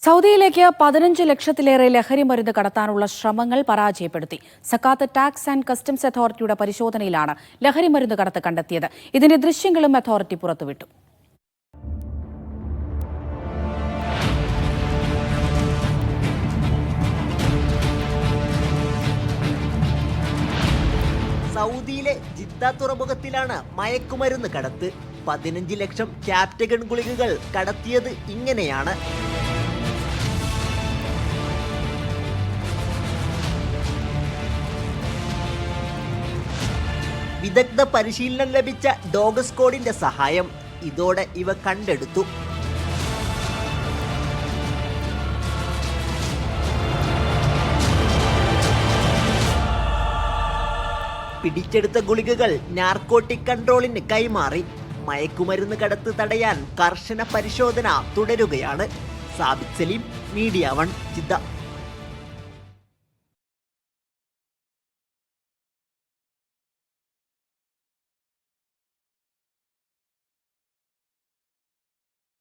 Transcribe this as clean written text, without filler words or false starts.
സൗദിയിലേക്ക് 15 ലക്ഷത്തിലേറെ ലഹരി മരുന്ന് കടത്താനുള്ള ശ്രമങ്ങൾ പരാജയപ്പെടുത്തി. സക്കാത്ത് ടാക്സ് ആൻഡ് കസ്റ്റംസ് അതോറിറ്റിയുടെ പരിശോധനയിലാണ് ലഹരി മരുന്ന് കടത്ത് കണ്ടെത്തിയത്. ഇതിന്റെ ദൃശ്യങ്ങളും അതോറിറ്റി പുറത്തുവിട്ടു. സൗദിയിലെ ജിദ്ദ തുറമുഖത്തിലാണ് മയക്കുമരുന്ന് കടത്ത്. 15 ലക്ഷം ക്യാപ്റ്റഗൺ ഗുളികകൾ കടത്തിയത് ഇങ്ങനെയാണ്. വിദഗ്ധ പരിശീലനം ലഭിച്ച ഡോഗ് സ്ക്വാഡിന്റെ സഹായം ഇതോടെ ഇവ കണ്ടെടുത്തു. പിടിച്ചെടുത്ത ഗുളികകൾ നാർക്കോട്ടിക് കൺട്രോളിന് കൈമാറി. മയക്കുമരുന്ന് കടത്ത് തടയാൻ കർശന പരിശോധന തുടരുകയാണ്. Sabith Saleem, media 1, Jeddah.